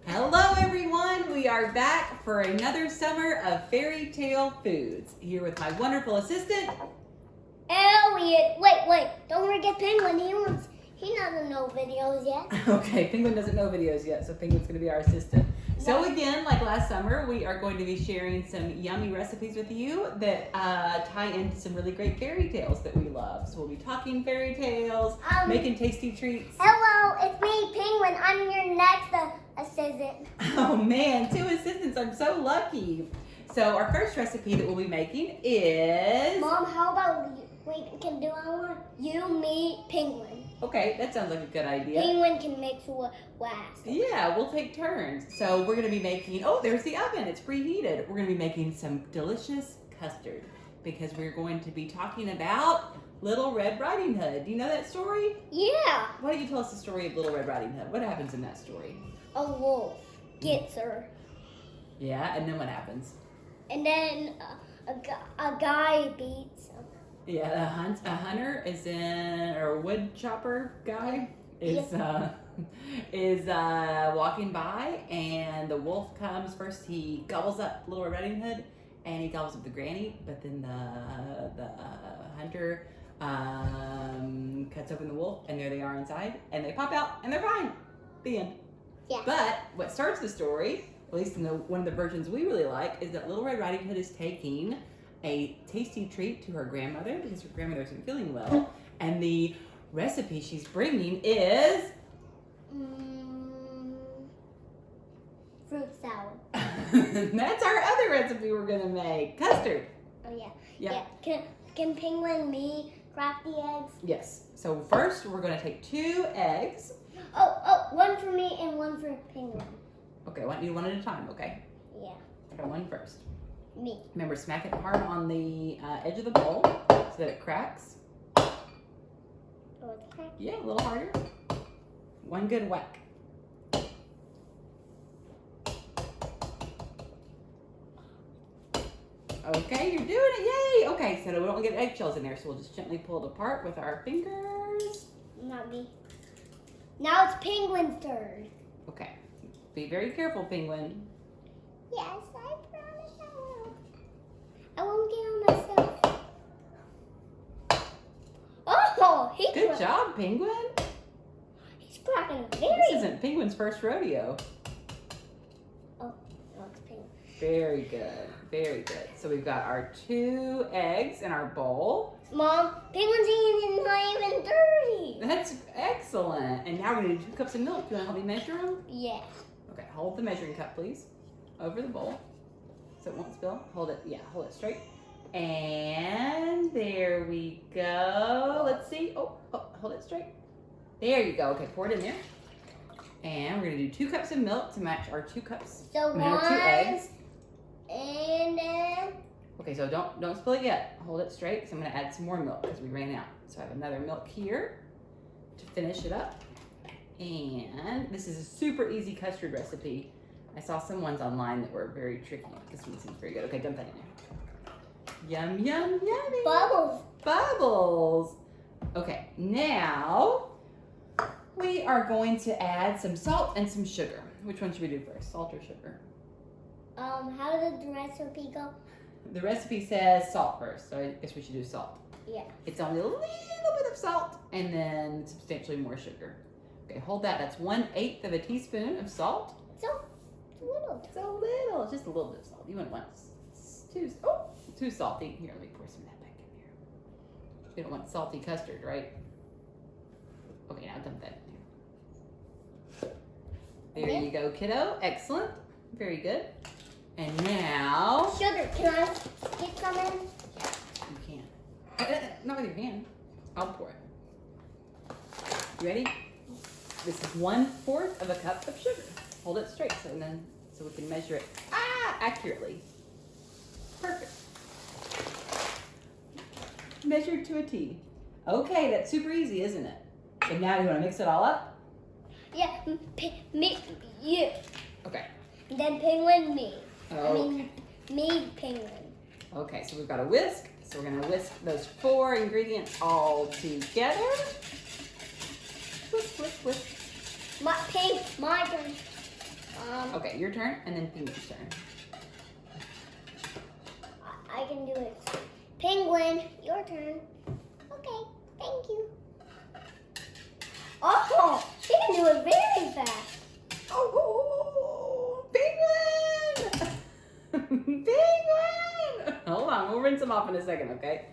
Hello everyone, we are back for another summer of fairy tale foods. Here with my wonderful assistant, Elliot. Wait, don't forget Penguin. He doesn't know videos yet. Okay, Penguin doesn't know videos yet, so Penguin's going to be our assistant. So again, like last summer, we are going to be sharing some yummy recipes with you that tie into some really great fairy tales that we love. So we'll be talking fairy tales, making tasty treats. Hello, it's me, Penguin. I'm your next assistant. Oh man, 2 assistants, I'm so lucky. So our first recipe that we'll be making is... Mom, how about we can do our you, me, Penguin. Okay, that sounds like a good idea. Penguin can mix last. Yeah, we'll take turns. So we're going to be making, oh, there's the oven. It's preheated. We're going to be making some delicious custard because we're going to be talking about Little Red Riding Hood. Do you know that story? Yeah. Why don't you tell us the story of Little Red Riding Hood? What happens in that story? A wolf gets her. Yeah, and then what happens? And then a guy beats him. Yeah, a hunter is in, or a wood chopper guy is walking by, and the wolf comes first. He gobbles up Little Red Riding Hood, and he gobbles up the granny. But then the hunter cuts open the wolf, and there they are inside, and they pop out, and they're fine. The end. Yeah. But what starts the story, at least in one of the versions we really like, is that Little Red Riding Hood is taking a tasty treat to her grandmother because her grandmother isn't feeling well, and the recipe she's bringing is fruit salad. That's our other recipe we're gonna make, custard. Oh yeah. Yep. Yeah. Can Penguin me crack the eggs? Yes. So first we're gonna take 2 eggs. Oh, one for me and one for Penguin. Okay, I want you one at a time. Okay. Yeah. Okay, one first. Me. Remember, smack it hard on the edge of the bowl so that it cracks. Oh, it's cracked. Yeah, a little harder. One good whack. Okay, you're doing it. Yay! Okay, so we don't get eggshells in there, so we'll just gently pull it apart with our fingers. Not me. Now it's Penguin's turn. Okay. Be very careful, Penguin. Yes, I promise I will. I won't get on myself. Oh, Good job, Penguin. He's cracking a This very. isn't Penguin's first rodeo. Oh, it's Penguin. Very good. Very good. So we've got our 2 eggs in our bowl. Mom, Penguin's eating not even dirty. That's excellent. And now we're going to do 2 cups of milk. Do you want to help me measure them? Yeah. Okay, hold the measuring cup, please, over the bowl so it won't spill. Hold it, yeah, hold it straight. And there we go. Let's see. Oh, hold it straight. There you go. Okay, pour it in there. And we're going to do 2 cups of milk to match our 2 cups. So our 2 eggs. And then. Okay, so don't spill it yet. Hold it straight because I'm going to add some more milk because we ran out. So I have another milk here to finish it up. And this is a super easy custard recipe. I saw some ones online that were very tricky. This one seems very good. Okay, dump that in there. Yum, yum, yummy. Bubbles. Bubbles. Okay, now we are going to add some salt and some sugar. Which one should we do first, salt or sugar? How did the recipe go? The recipe says salt first, so I guess we should do salt. Yeah. It's only a little bit of salt and then substantially more sugar. Okay, hold that. That's 1/8 of a teaspoon of salt. So little. So little, just a little bit of salt. You wouldn't want too salty. Here, let me pour some of that back in here. You don't want salty custard, right? Okay, now dump that in here. There you go, kiddo. Excellent. Very good. And now... Sugar, can I get some in? Yeah, you can. Not with your hand. I'll pour it. You ready? This is 1/4 of a cup of sugar. Hold it straight so we can measure it accurately. Perfect. Measured to a T. Okay, that's super easy, isn't it? And now you want to mix it all up? Yeah, me, you. Okay. Then Penguin, me. Okay. Me, Penguin. Okay, so we've got a whisk. So we're going to whisk those 4 ingredients all together. Whisk, whisk, whisk. My turn. Okay, your turn, and then Penguin's turn. I can do it. Penguin, your turn. Okay, thank you. Oh, she can do it very fast. Oh, Penguin! Penguin! Hold on, we'll rinse them off in a second, okay?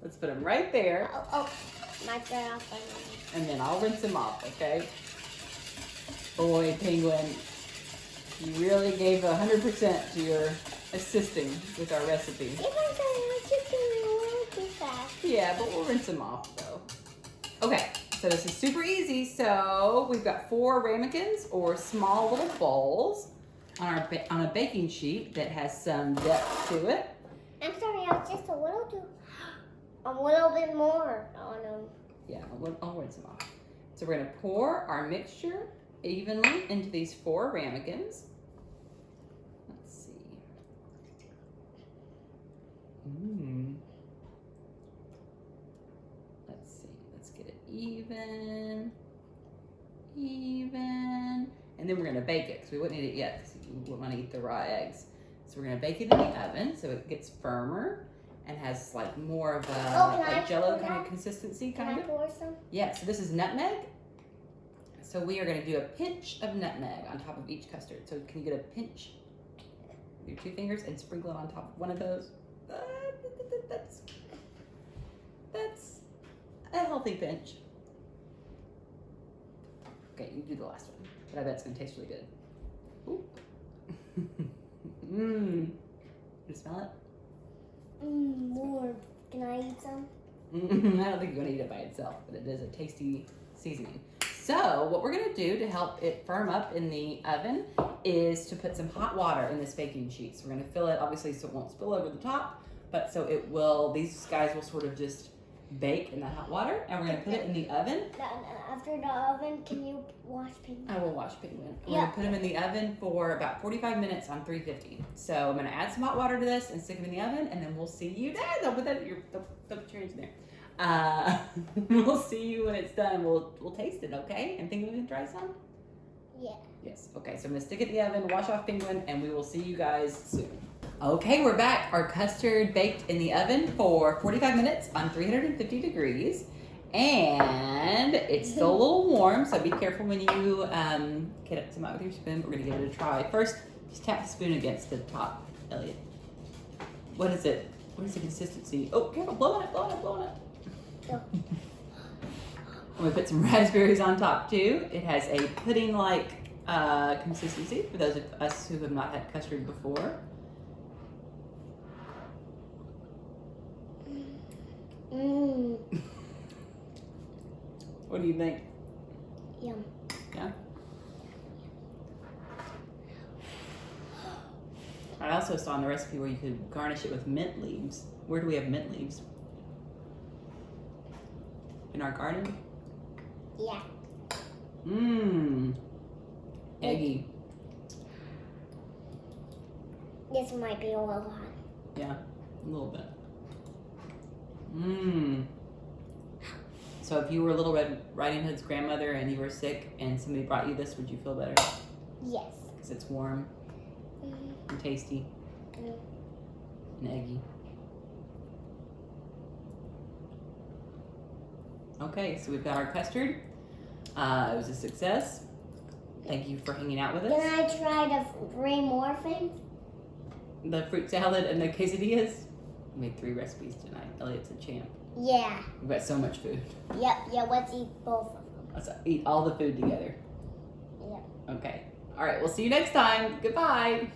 Let's put them right there. Oh, my turn off. And then I'll rinse them off, okay? Boy, Penguin, you really gave 100% to your assisting with our recipe. If I say I just doing a little too fast. Yeah, but we'll rinse them off though. Okay, so this is super easy. So we've got 4 ramekins or small little bowls on a baking sheet that has some depth to it. I'm sorry, I was just a little bit more on them. Yeah, I'll rinse them off. So we're gonna pour our mixture evenly into these 4 ramekins. Let's see. Let's see. Let's get it even. And then we're gonna bake it because we wouldn't eat it yet because we want to eat the raw eggs. So we're gonna bake it in the oven so it gets firmer and has like more of a like Jello kind of consistency. Can I pour some? Yeah. So this is nutmeg. So we are going to do a pinch of nutmeg on top of each custard. So can you get a pinch with your 2 fingers and sprinkle it on top of one of those? That's a healthy pinch. Okay, you do the last one. But I bet it's going to taste really good. Ooh. Mmm. You smell it? More. Can I eat some? I don't think you're going to eat it by itself, but it is a tasty seasoning. So what we're gonna do to help it firm up in the oven is to put some hot water in this baking sheet. So we're gonna fill it, obviously, so it won't spill over the top, but so it will, these guys will sort of just bake in the hot water, and we're gonna put it in the oven. After the oven, can you wash Penguin? I will wash Penguin. We're gonna put them in the oven for about 45 minutes on 350. So I'm gonna add some hot water to this and stick them in the oven, and then we'll see you there. Don't put that, don't put your hands in there. We'll see you when it's done. We'll taste it, okay? And Penguin can try some? Yeah. Yes. Okay, so I'm gonna stick it in the oven, wash off Penguin, and we will see you guys soon. Okay, we're back. Our custard baked in the oven for 45 minutes on 350 degrees. And it's still a little warm, so be careful when you get it some out with your spoon. We're gonna give it a try. First, just tap the spoon against the top, Elliot. What is it? What is the consistency? Oh, careful, blowing it. Yeah. And we put some raspberries on top too. It has a pudding-like consistency for those of us who have not had custard before. What do you think? Yum. Yeah? I also saw in the recipe where you could garnish it with mint leaves. Where do we have mint leaves? In our garden? Yeah. Mmm. Eggy. This might be a little hot. Yeah, a little bit. Mmm. So if you were Little Red Riding Hood's grandmother and you were sick and somebody brought you this, would you feel better? Yes. Because it's warm and tasty and eggy. Okay, so we've got our custard. It was a success. Thank you for hanging out with us. Can I try the 3 more things? The fruit salad and the quesadillas. We made 3 recipes tonight. Elliot's a champ. Yeah. We've got so much food. Yep, let's eat both of them. Let's eat all the food together. Yep. Okay. All right, we'll see you next time. Goodbye.